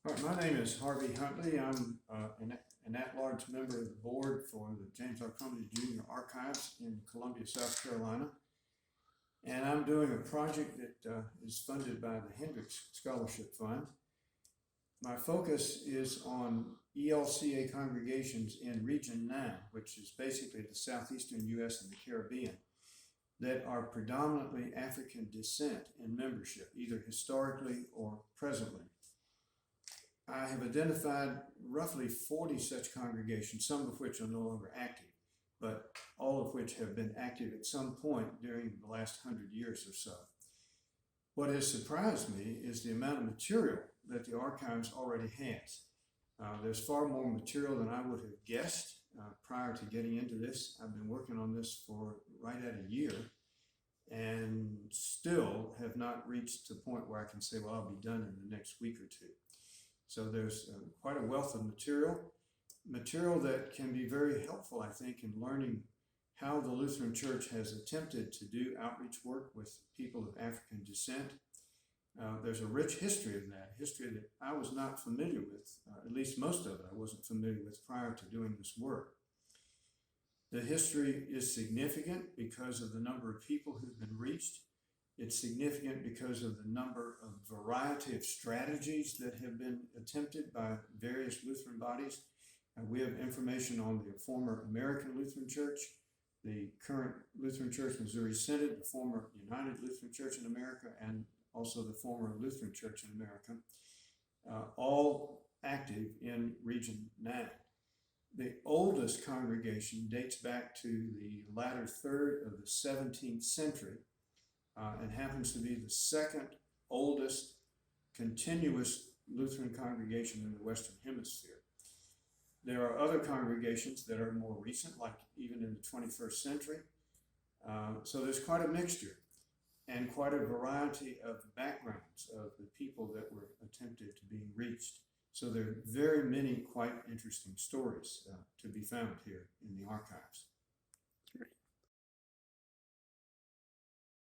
All right, my name is Harvey Huntley. I'm an at-large member of the board for the James R. Comedy Jr. Archives in Columbia, South Carolina. And I'm doing a project that is funded by the Hendricks Scholarship Fund. My focus is on ELCA congregations in Region 9, which is basically the southeastern U.S. and the Caribbean, that are predominantly African descent in membership, either historically or presently. I have identified roughly 40 such congregations, some of which are no longer active, but all of which have been active at some point during the last 100 years or so. What has surprised me is the amount of material that the archives already has. There's far more material than I would have guessed prior to getting into this. I've been working on this for right at a year and still have not reached the point where I can say, well, I'll be done in the next week or two. So there's quite a wealth of material that can be very helpful, I think, in learning how the Lutheran Church has attempted to do outreach work with people of African descent. There's a rich history of that, history that I was not familiar with, at least most of it I wasn't familiar with prior to doing this work. The history is significant because of the number of people who've been reached. It's significant because of the number of variety of strategies that have been attempted by various Lutheran bodies. We have information on the former American Lutheran Church, the current Lutheran Church Missouri Synod, the former United Lutheran Church in America, and also the former Lutheran Church in America, all active in Region 9. The oldest congregation dates back to the latter third of the 17th century and happens to be the second oldest continuous Lutheran congregation in the Western Hemisphere. There are other congregations that are more recent, like even in the 21st century. So there's quite a mixture and quite a variety of backgrounds of the people that were attempted to be reached. So there are very many quite interesting stories to be found here in the archives.